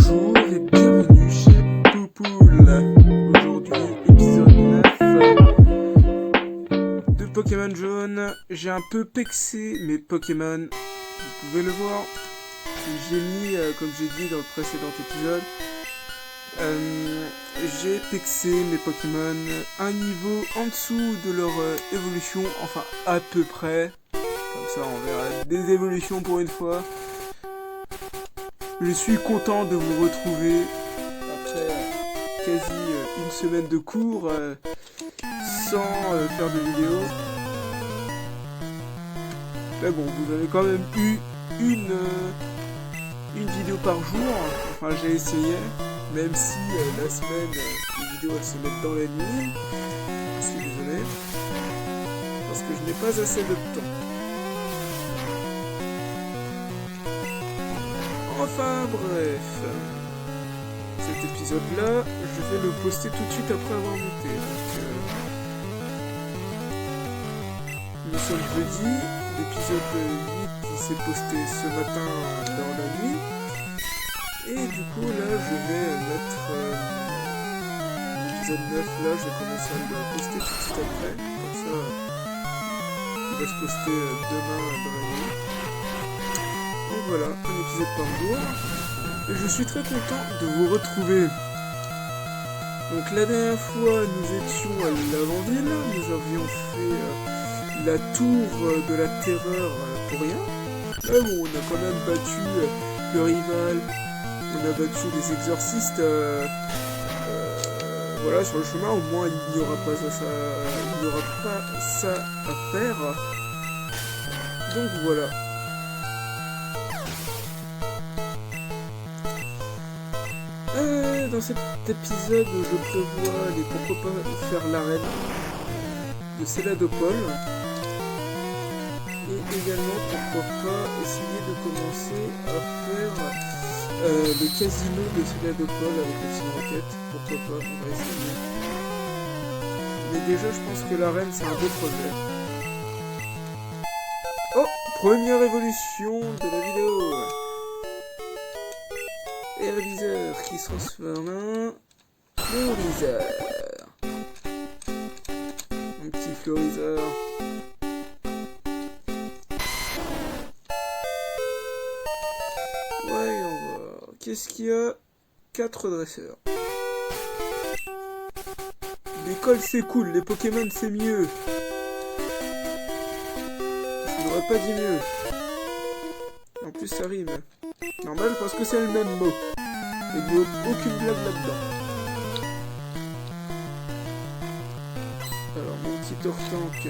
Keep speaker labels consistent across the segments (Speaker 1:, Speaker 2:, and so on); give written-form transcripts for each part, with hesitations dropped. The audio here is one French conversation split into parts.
Speaker 1: Bonjour et bienvenue chez Poupoule. Aujourd'hui, épisode 9 de Pokémon Jaune. J'ai un peu pexé mes Pokémon, vous pouvez le voir. J'ai mis, comme j'ai dit dans le précédent épisode, j'ai pexé mes Pokémon un niveau en dessous de leur évolution, enfin à peu près. Comme ça on verra des évolutions pour une fois. Je suis content de vous retrouver après quasi une semaine de cours sans faire de vidéo. Mais bon, vous avez quand même eu une vidéo par jour. Enfin, j'ai essayé, même si la semaine, les vidéos elles se mettent dans la nuit. Je suis désolé, parce que je n'ai pas assez de temps. Enfin bref, cet épisode-là, je vais le poster tout de suite après avoir monté. Donc, nous sommes jeudi, l'épisode 8 il s'est posté ce matin dans la nuit. Et du coup là, je vais mettre l'épisode 9 là, je vais commencer à le poster tout de suite après. Comme ça, il va se poster demain dans la nuit. Donc voilà, un épisode par jour. Et je suis très content de vous retrouver. Donc la dernière fois, nous étions à l'avant-ville. Nous avions fait la tour de la terreur pour rien. Là où on a quand même battu le rival. On a battu les exorcistes. Voilà, sur le chemin, au moins il n'y aura pas ça à faire. Donc voilà. Dans cet épisode, je prévois pourquoi pas faire l'arène de Céladopol et également pourquoi pas essayer de commencer à faire le casino de Céladopol avec le Team Rocket. Pourquoi pas, on va essayer. Mais déjà, je pense que l'arène c'est un beau projet. Oh, première évolution de la vidéo. Herbizeur qui se transforme en Florizeur. Un petit Florizeur. Ouais, on va... Qu'est-ce qu'il y a? 4 dresseurs. L'école c'est cool, les Pokémon c'est mieux. Je n'aurais pas dit mieux. En plus ça rime. Normal parce que c'est le même mot. Il n'y a aucune blague là-dedans. Alors mon petit Tortank.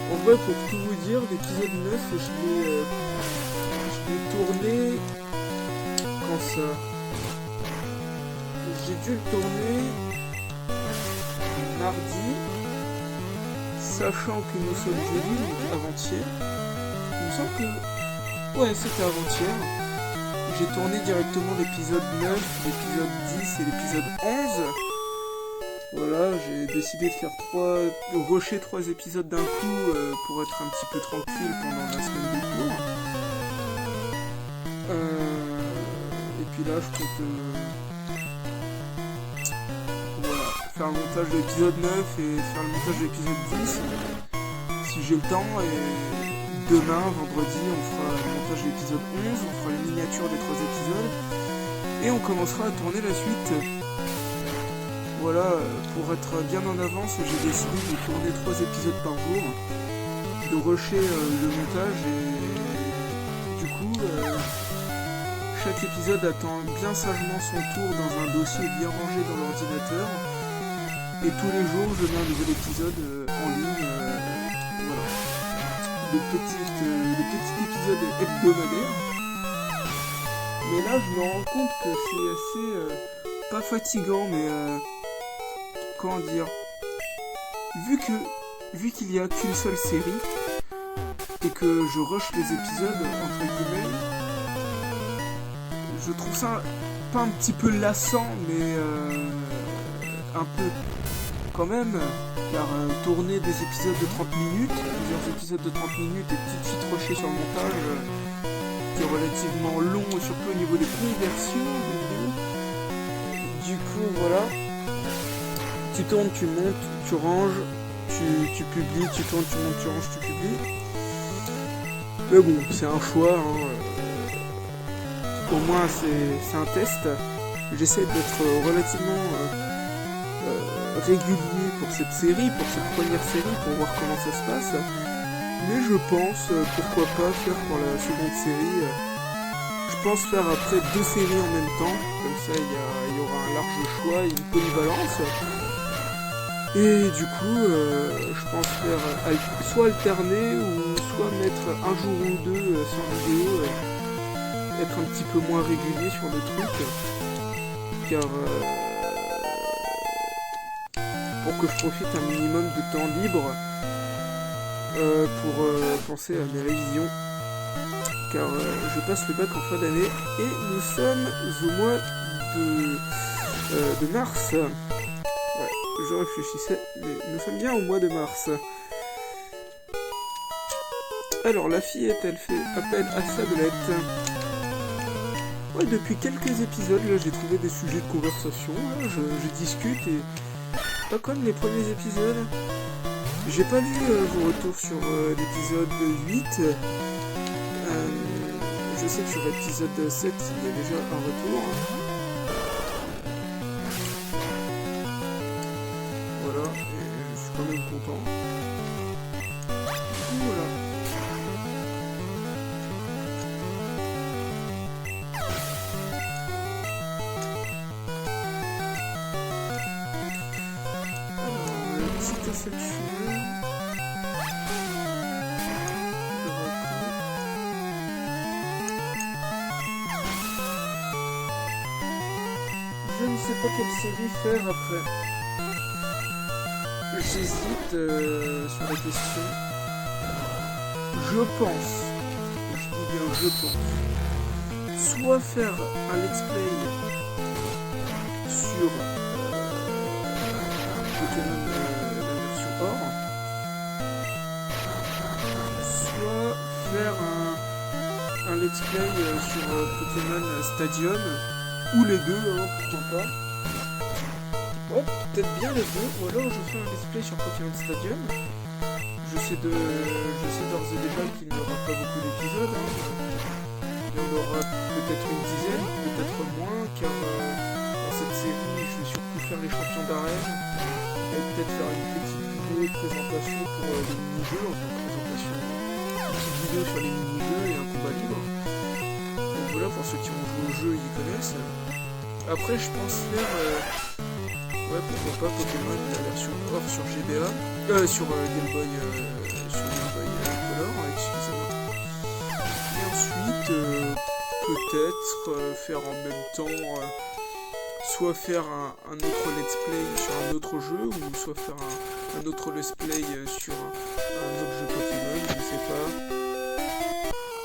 Speaker 1: En vrai, pour tout vous dire, l'épisode 9, je l'ai tourné... Quand ça? J'ai dû le tourner... mardi, sachant que nous sommes jeudi, donc avant-hier. Il me semble que... Ouais, c'était avant-hier. J'ai tourné directement l'épisode 9, l'épisode 10 et l'épisode 11. Voilà, j'ai décidé de faire rusher 3 épisodes d'un coup pour être un petit peu tranquille pendant la semaine de cours. Et puis là, je compte... faire le montage de l'épisode 9 et faire le montage de l'épisode 10 si j'ai le temps, et demain vendredi on fera le montage de l'épisode 11, on fera les miniatures des 3 épisodes et on commencera à tourner la suite. Voilà, pour être bien en avance, j'ai décidé de tourner 3 épisodes par jour, de rusher le montage, et du coup chaque épisode attend bien sagement son tour dans un dossier bien rangé dans l'ordinateur. Et tous les jours, je mets un nouvel épisode en ligne. Voilà. Le petit épisode hebdomadaire. Mais là, je me rends compte que c'est assez... pas fatigant, mais... comment dire? Vu qu'il n'y a qu'une seule série, et que je rush les épisodes, entre guillemets, je trouve ça pas un petit peu lassant, mais... un peu... quand même, car tourner des épisodes de 30 minutes, plusieurs épisodes de 30 minutes et tout de suite rusher sur le montage, qui est relativement long, surtout au niveau des conversions des vidéos. Du coup, voilà. Tu tournes, tu montes, tu ranges, tu publies, tu tournes, tu montes, tu ranges, tu publies. Mais bon, c'est un choix, hein. Au moins c'est un test. J'essaie d'être relativement régulier pour cette série, pour cette première série, pour voir comment ça se passe. Mais je pense, pourquoi pas faire pour la seconde série. Je pense faire après 2 séries en même temps. Comme ça, il y aura un large choix et une polyvalence. Et du coup, je pense faire soit alterner ou soit mettre un jour ou deux sans vidéo, être un petit peu moins régulier sur le truc, car pour que je profite un minimum de temps libre pour penser à mes révisions, car je passe le bac en fin d'année et nous sommes au mois de mars. Ouais, je réfléchissais, mais nous sommes bien au mois de mars. Alors, la fillette, elle fait appel à sa belette. Ouais, depuis quelques épisodes, là, j'ai trouvé des sujets de conversation. Là, je discute et... pas comme les premiers épisodes. J'ai pas vu vos retours sur l'épisode 8. Je sais que sur l'épisode 7, il y a déjà un retour. Voilà, et je suis quand même content. Voilà. Alors, le petit sulfureux. Je ne sais pas quelle série faire après. J'hésite sur la question. Je pense, je dis bien je pense, soit faire un let's play sur Pokémon la version or, soit faire un let's play sur Pokémon Stadium, ou les deux, hein, pourquoi pas. Ouais, peut-être bien les deux, ou alors je fais un let's play sur Pokémon Stadium. Je sais d'ores et déjà qu'il n'y aura pas beaucoup d'épisodes. Hein. Il y en aura peut-être une dizaine, peut-être moins, car dans cette série, je vais surtout faire les champions d'arène et peut-être faire une petite vidéo de présentation pour les mini-jeux, enfin présentation, une petite vidéo sur les mini-jeux et un combat libre. Donc voilà, pour ceux qui ont joué au jeu, ils connaissent. Après, je pense faire, ouais, pourquoi pas Pokémon la version or sur GBA, sur Game Boy Color, excusez-moi. Et ensuite, peut-être faire en même temps, soit faire un autre let's play sur un autre jeu, ou soit faire un autre let's play sur un autre jeu Pokémon, je sais pas.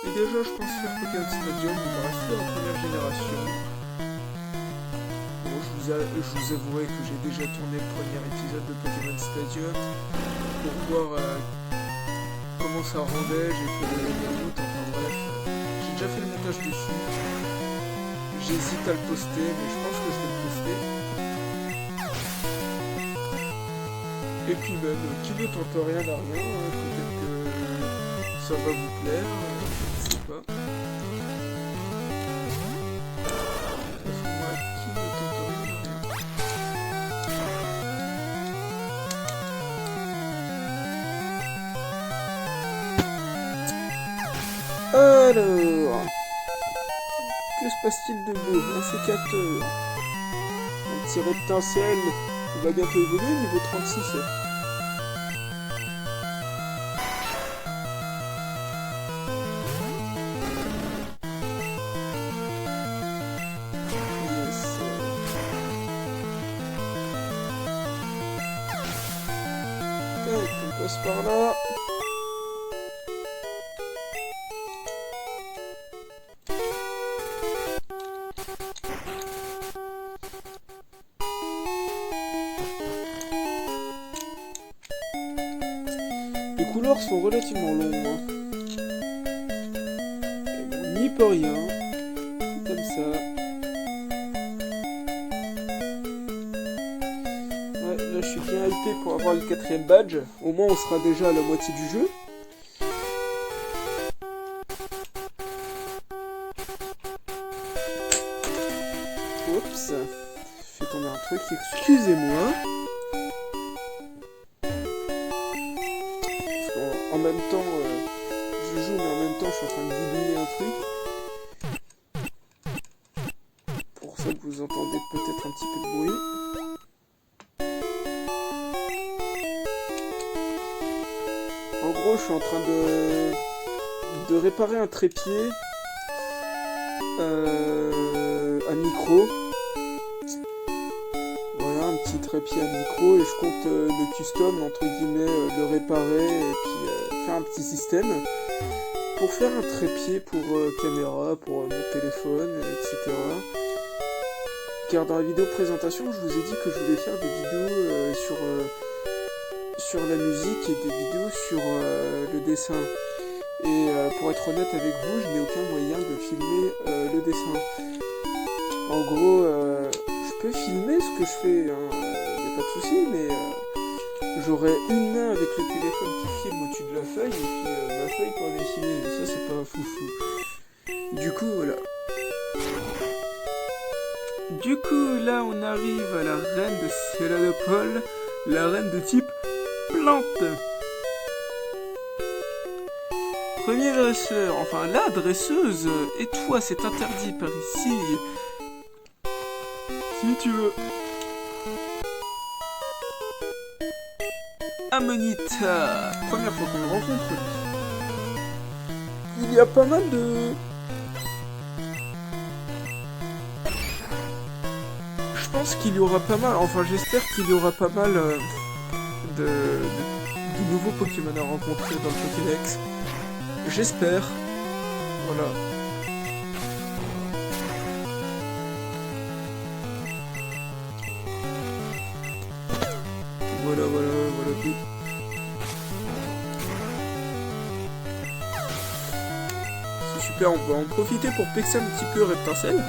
Speaker 1: Et déjà, je pense faire Pokémon Stadium, il va rester en première génération. Bon, je vous avouerai que j'ai déjà tourné le premier épisode de Pokémon Stadium pour voir comment ça rendait, j'ai fait les routes, enfin bref. J'ai déjà fait le montage dessus. J'hésite à le poster, mais je pense que je vais le poster. Et puis même, qui ne tente rien à rien, hein, peut-être que ça va vous plaire, je sais pas. Moi, qui ne tente rien à rien. Alors, que se passe-t-il de beau? Un sécateur. Un petit reptentiel qui va bientôt évoluer, niveau 36. Yes. Tac, on passe par là. Les couloirs sont relativement longs, hein. Et bon, on n'y peut rien. Comme ça. Ouais, là je suis bien hypé pour avoir le 4ème badge. Au moins on sera déjà à la moitié du jeu. Oups. J'ai fait tomber un truc, excusez-moi. En même temps, je joue, mais en même temps, je suis en train de bidouiller un truc. Pour ça que vous entendez peut-être un petit peu de bruit. En gros, je suis en train de réparer un trépied à micro. Voilà, un petit trépied à micro, et je compte le custom, entre guillemets, le réparer, et puis faire un petit système pour faire un trépied pour caméra, pour mon téléphone, etc. Car dans la vidéo présentation, je vous ai dit que je voulais faire des vidéos sur la musique et des vidéos sur le dessin. Et pour être honnête avec vous, je n'ai aucun moyen de filmer le dessin. En gros, je peux filmer ce que je fais, hein, y a pas de souci, mais j'aurai une main avec le téléphone qui filme au-dessus de la feuille, et puis ma feuille pour dessiner. Ça, c'est pas foufou. Du coup, voilà. Du coup, là, on arrive à la reine de Céladopol, la reine de type plante. Premier dresseur, enfin la dresseuse, et toi, c'est interdit par ici. Si tu veux. Amonita, première fois qu'on le rencontre. Il y a pas mal de... Je pense qu'il y aura pas mal, enfin j'espère qu'il y aura pas mal de nouveaux Pokémon à rencontrer dans le Pokédex. J'espère. Voilà. Voilà tout. C'est super, on va en profiter pour pexer un petit peu Reptincelle.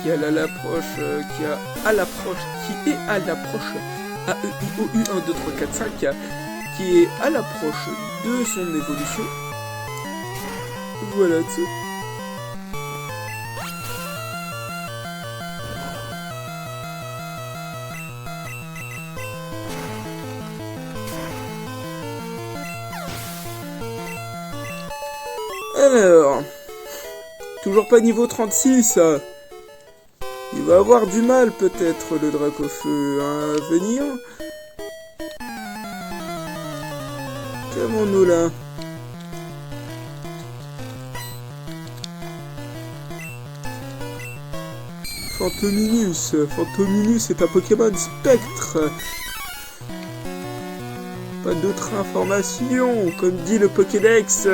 Speaker 1: Qui est à l'approche, qui est à l'approche, A-E-I-O-U 1, 2, 3, 4, 5, qui est à l'approche de son évolution. Voilà tout. Alors, toujours pas niveau 36. Il va avoir du mal peut-être le Dracofeu à venir. Qu'avons-nous là? Fantominus. Fantominus est un Pokémon spectre. Pas d'autres informations, comme dit le Pokédex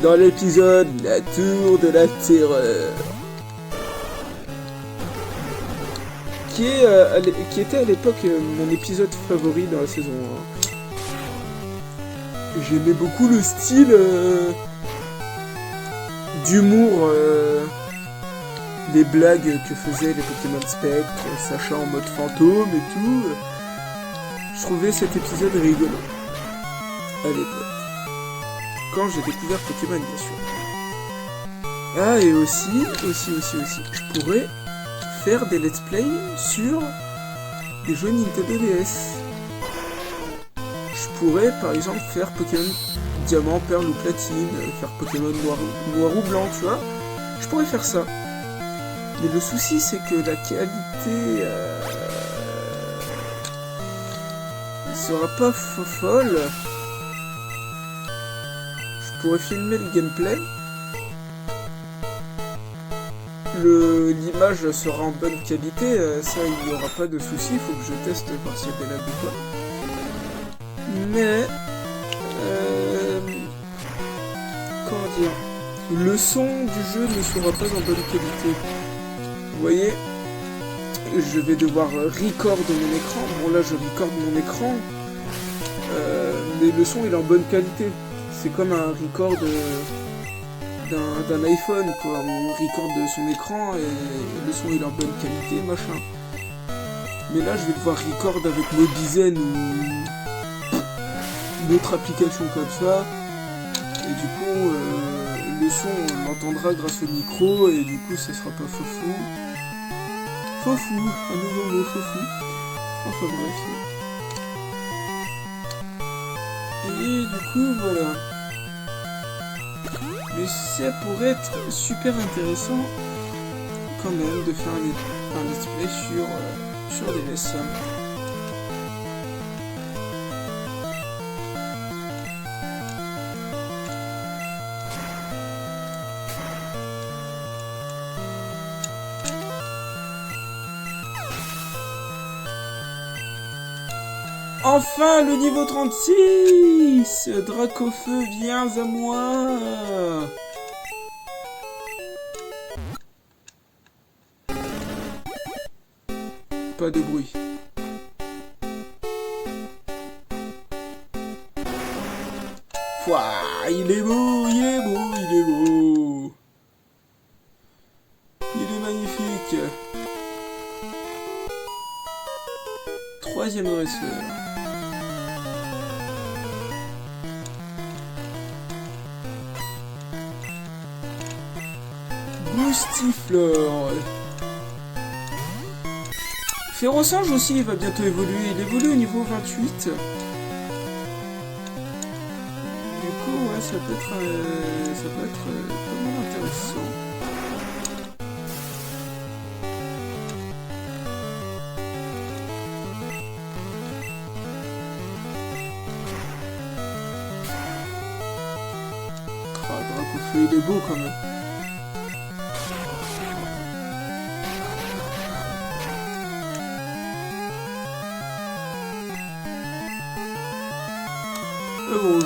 Speaker 1: dans l'épisode La Tour de la Terreur. Qui était à l'époque mon épisode favori dans la saison 1. J'aimais beaucoup le style d'humour, des blagues que faisaient les Pokémon Spectre, Sacha en mode fantôme et tout. Je trouvais cet épisode rigolo à l'époque. Quand j'ai découvert Pokémon, bien sûr. Ah, et aussi, je pourrais faire des let's play sur des jeux Nintendo DS. Je pourrais par exemple faire Pokémon Diamant, Perle ou Platine, faire Pokémon noir ou blanc, tu vois. Je pourrais faire ça. Mais le souci c'est que la qualité sera pas folle. Je pourrais filmer le gameplay. L'image sera en bonne qualité, ça il n'y aura pas de souci, il faut que je teste voir s'il y a des lags ou quoi. Mais comment dire, le son du jeu ne sera pas en bonne qualité. Vous voyez, je vais devoir record mon écran. Bon là je record mon écran, mais le son il est en bonne qualité. C'est comme un record d'un iPhone, quoi. On record de son écran et le son il est en bonne qualité, machin. Mais là je vais devoir record avec Mobizen ou une autre application comme ça. Et du coup le son on l'entendra grâce au micro et du coup ça sera pas fofou. Fofou, un nouveau mot, fofou. Enfin bref. Et du coup voilà. Mais ça pourrait être super intéressant quand même de faire un let's play sur DS. Enfin le niveau 36! Dracofeu, viens à moi! Pas de bruit. Pouah, il est beau, il est beau, il est beau! Il est magnifique! Troisième dresseur. Boostifleur. Férocinge aussi, il va bientôt évoluer. Il évolue au niveau 28. Du coup, ouais, ça peut être pas mal intéressant. Dracofeu, il est beau quand même. Bon,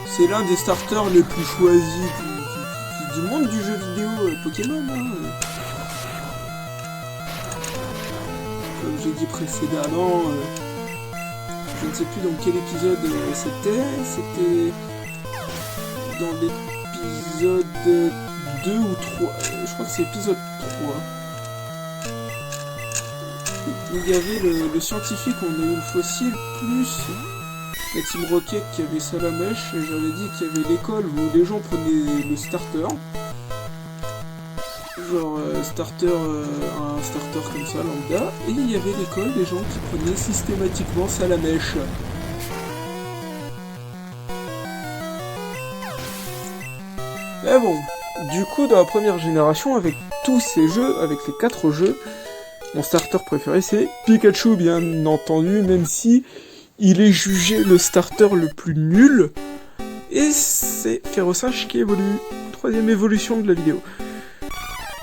Speaker 1: c'est l'un des starters les plus choisis du monde du jeu vidéo Pokémon. Hein. Comme j'ai dit précédemment, je ne sais plus dans quel épisode c'était. C'était dans l'épisode 2 ou 3. Je crois que c'est épisode 3. Il y avait le scientifique, on a eu le fossile, plus la Team Rocket qui avait Salamèche, et j'avais dit qu'il y avait l'école où les gens prenaient le starter. Genre un starter comme ça, lambda, et il y avait l'école des gens qui prenaient systématiquement Salamèche. Mais bon, du coup dans la première génération, avec tous ces jeux, avec les 4 jeux, mon starter préféré c'est Pikachu, bien entendu, même si il est jugé le starter le plus nul. Et c'est Férocinge qui évolue. Troisième évolution de la vidéo.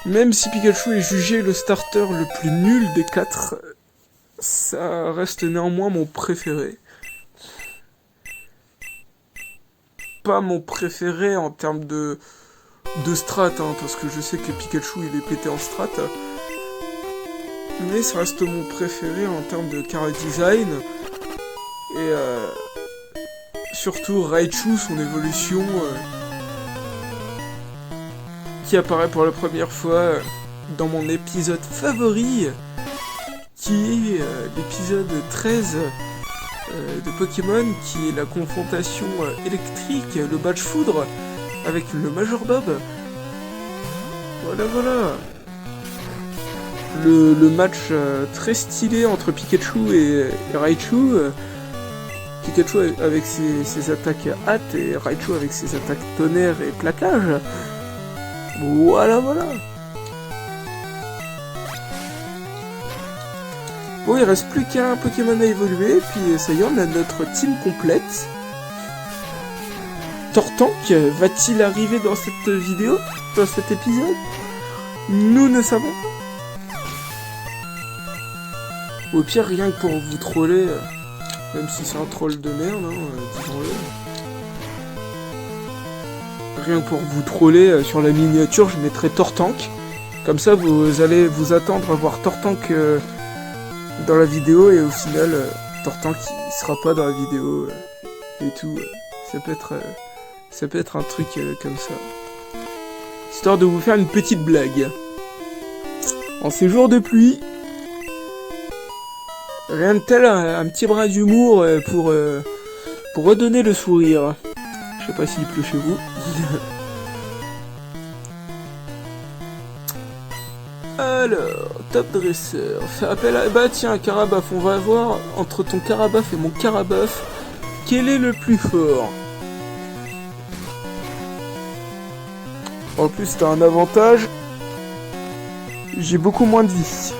Speaker 1: Même si Pikachu est jugé le starter le plus nul des 4, ça reste néanmoins mon préféré. Pas mon préféré en termes de strat, hein, parce que je sais que Pikachu il est pété en strat. Mais ça reste mon préféré en termes de chara design. Et surtout Raichu, son évolution qui apparaît pour la première fois dans mon épisode favori, qui est l'épisode 13 de Pokémon, qui est la confrontation électrique, le match foudre avec le Major Bob. Voilà. Le match très stylé entre Pikachu et Raichu. Pikachu avec ses attaques hâte et Raichu avec ses attaques tonnerre et plaquage. Voilà. Bon, il reste plus qu'un Pokémon à évoluer, puis ça y est, on a notre team complète. Tortank va-t-il arriver dans cette vidéo, dans cet épisode? Nous ne savons pas. Au pire, rien que pour vous troller, même si c'est un troll de merde, hein, disons-le. Rien que pour vous troller, sur la miniature, je mettrai Tortank. Comme ça, vous allez vous attendre à voir Tortank dans la vidéo, et au final, Tortank qui sera pas dans la vidéo et tout. Ça peut être un truc comme ça. Histoire de vous faire une petite blague. En ces jours de pluie, rien de tel un petit brin d'humour pour redonner le sourire. Je sais pas s'il pleut chez vous. Alors, top dresseur. Faire appel à... Bah tiens, Carabaf, on va voir entre ton Carabaf et mon Carabaf, quel est le plus fort. En plus, t'as un avantage. J'ai beaucoup moins de vie.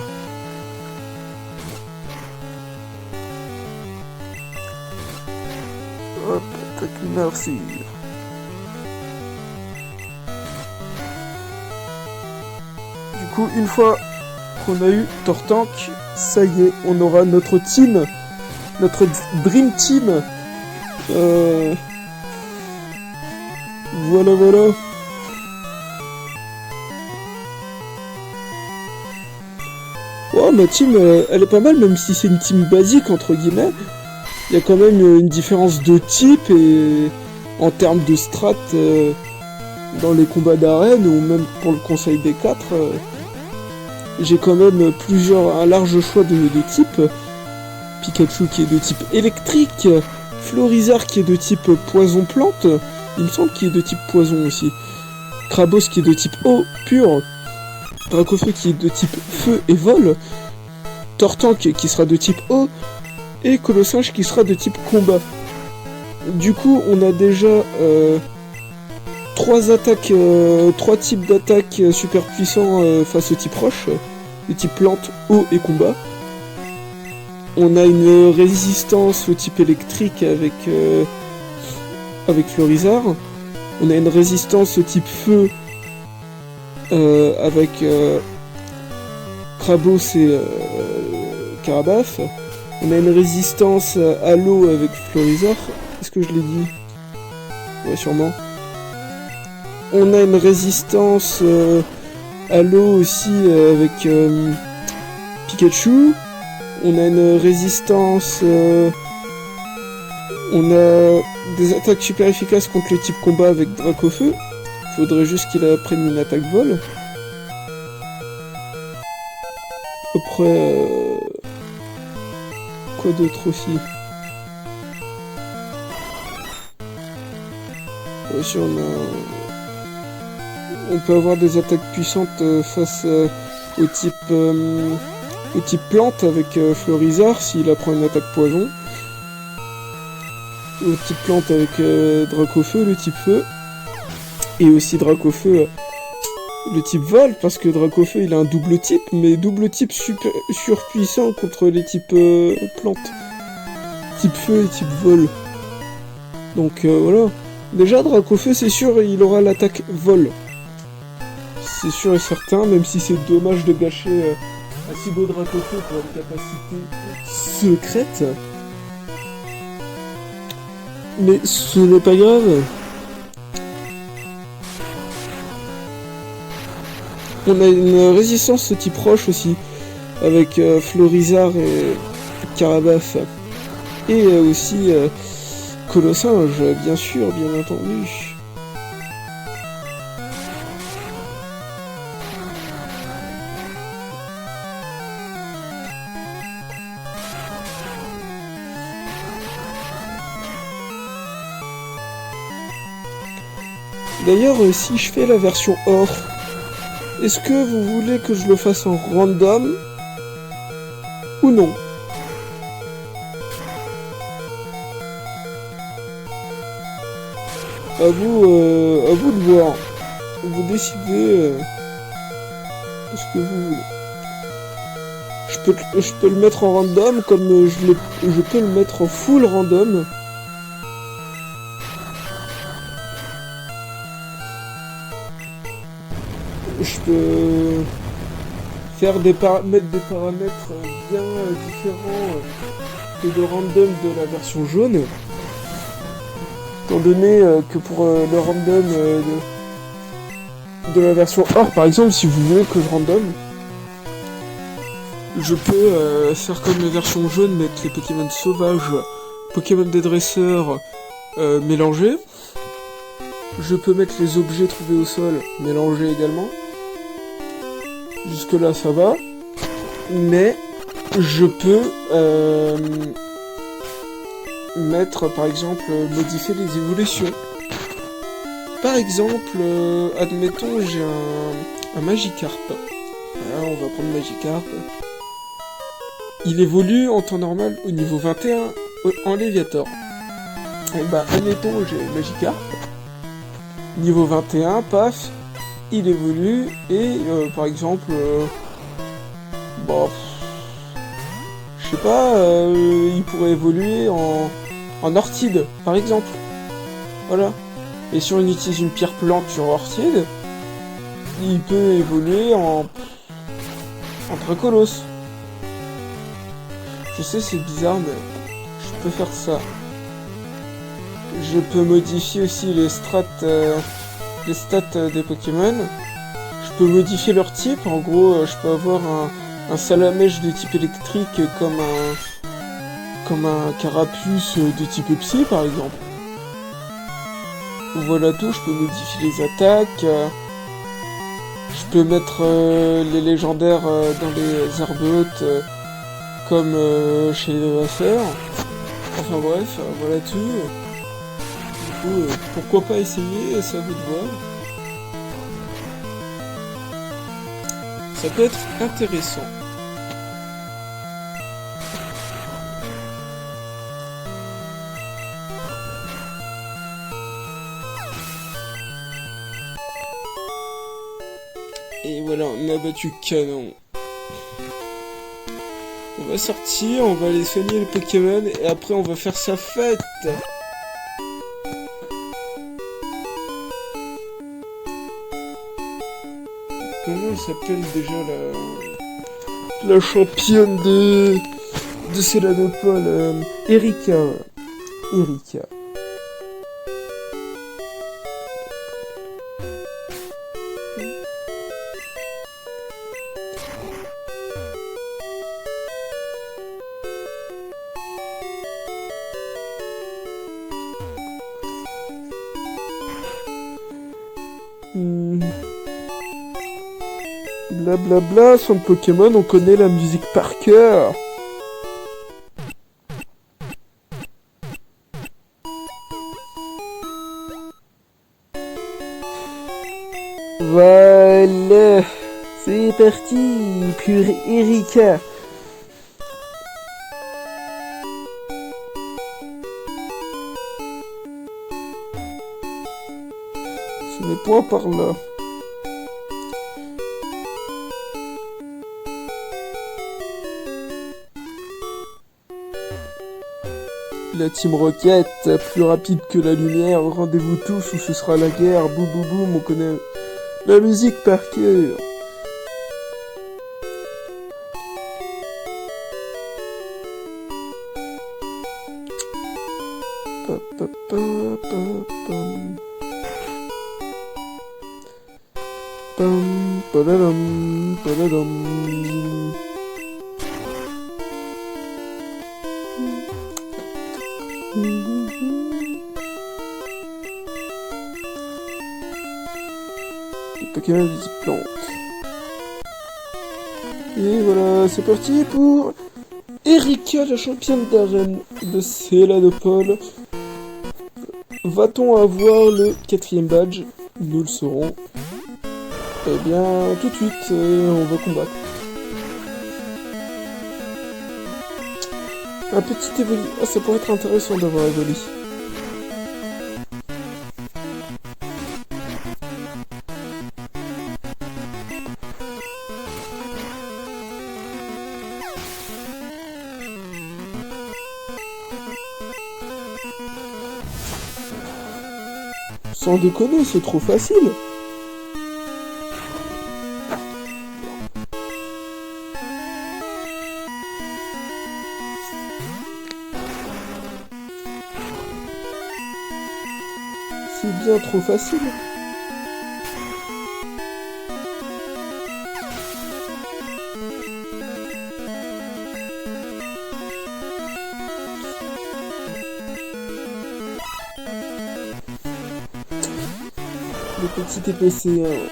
Speaker 1: Hop, tac, merci. Du coup, une fois qu'on a eu Tortank, ça y est, on aura notre team, notre Dream Team. Voilà, voilà. Oh, ma team, elle est pas mal, même si c'est une team basique, entre guillemets. Il y a quand même une différence de type et en termes de strat dans les combats d'arène ou même pour le conseil des 4. J'ai quand même un large choix de types. Pikachu qui est de type électrique, Florizarre qui est de type poison-plante, il me semble qu'il est de type poison aussi, Krabos qui est de type eau pure, Dracofeu qui est de type feu et vol, Tortank qui sera de type eau, et Colossinge qui sera de type combat. Du coup, on a déjà 3 types d'attaques super puissants face au type roche, le type plante, eau et combat. On a une résistance au type électrique avec Florizarre. On a une résistance au type feu avec Krabos et Carabaf. On a une résistance à l'eau avec Florizarre. Est-ce que je l'ai dit? Ouais, sûrement. On a une résistance à l'eau aussi avec Pikachu. On a une résistance... on a des attaques super efficaces contre le type combat avec Dracofeu. Faudrait juste qu'il apprenne une attaque vol. Après... quoi d'autre aussi? Aussi on peut avoir des attaques puissantes face au type plante avec Florizarre s'il apprend une attaque poison. Au type plante avec Dracofeu, le type feu. Et aussi Dracofeu, le type vol, parce que Dracofeu il a un double type, mais double type surpuissant contre les types plantes. Type feu et type vol. Donc voilà. Déjà Dracofeu c'est sûr il aura l'attaque vol. C'est sûr et certain, même si c'est dommage de gâcher un si beau Dracofeu pour une capacité secrète. Mais ce n'est pas grave. On a une résistance type roche aussi, avec Florizarre et Carabaf. Et aussi Colossinge, bien sûr, bien entendu. D'ailleurs, si je fais la version or, est-ce que vous voulez que je le fasse en random ou non? À vous de voir. Vous décidez ce que vous voulez. Je peux le mettre en random comme je peux le mettre en full random. Je peux mettre des paramètres bien différents que de random de la version jaune. Étant donné que pour le random de la version or, par exemple, si vous voulez que je random, Je peux faire comme la version jaune, mettre les Pokémon sauvages, Pokémon des dresseurs mélangés. Je peux mettre les objets trouvés au sol mélangés également. Jusque là ça va. Mais je peux mettre par exemple modifier les évolutions. Par exemple, admettons j'ai un Magikarp. Voilà, on va prendre Magikarp. Il évolue en temps normal au niveau 21 en Léviator. Et bah admettons j'ai Magikarp. Niveau 21, paf, il évolue et par exemple bon, je sais pas, il pourrait évoluer en Orchide, par exemple. Voilà. Et si on utilise une pierre plante sur Orchide, il peut évoluer en Dracolos. Je sais, c'est bizarre, mais je peux faire ça. Je peux modifier aussi les stats des Pokémon. Je peux modifier leur type. En gros, je peux avoir un Salamèche de type électrique comme un Carapuce de type Psy, par exemple. Voilà tout. Je peux modifier les attaques. Je peux mettre les légendaires dans les Arbehautes comme chez les dresseurs. Enfin bref, voilà tout. Du coup, pourquoi pas essayer, ça vous de voir. Ça peut être intéressant. Et voilà, on a battu canon. On va sortir, on va aller soigner les Pokémon et après on va faire sa fête. Comment elle s'appelle déjà la championne de Céladopole, Erika. Erika. Blablabla, son Pokémon, on connaît la musique par cœur. Voilà, c'est parti pour Erika. Ce n'est point par là. La Team Rocket, plus rapide que la lumière, rendez-vous tous ou ce sera la guerre, boum boum boum, on connaît la musique par cœur. Pam, padadam, padadam. Les Pokémon de type plante. Et voilà, c'est parti pour Erika, la championne d'arène de Céladopole. Va-t-on avoir le 4e badge? Nous le saurons. Eh bien, tout de suite, on va combattre. Un petit évoli. Ah, ça pourrait être intéressant d'avoir évoli. Sans déconner, c'est trop facile. C'est bien trop facile. Le petit TPC, ouais.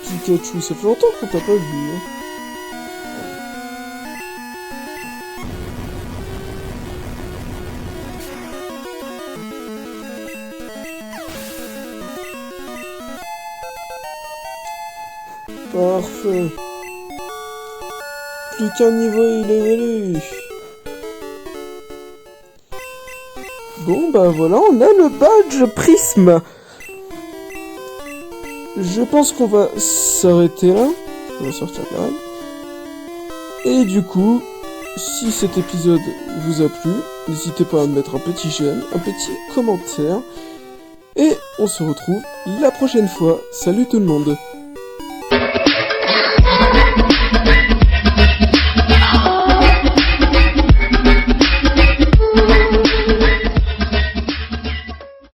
Speaker 1: Pikachu, ça fait longtemps qu'on t'a pas vu, hein. Parfait. Plus qu'un niveau il est élevé. Bon bah voilà, on a le badge Prisme. Je pense qu'on va s'arrêter là. On va sortir quand même. Et du coup, si cet épisode vous a plu, n'hésitez pas à mettre un petit j'aime, un petit commentaire. Et on se retrouve la prochaine fois. Salut tout le monde!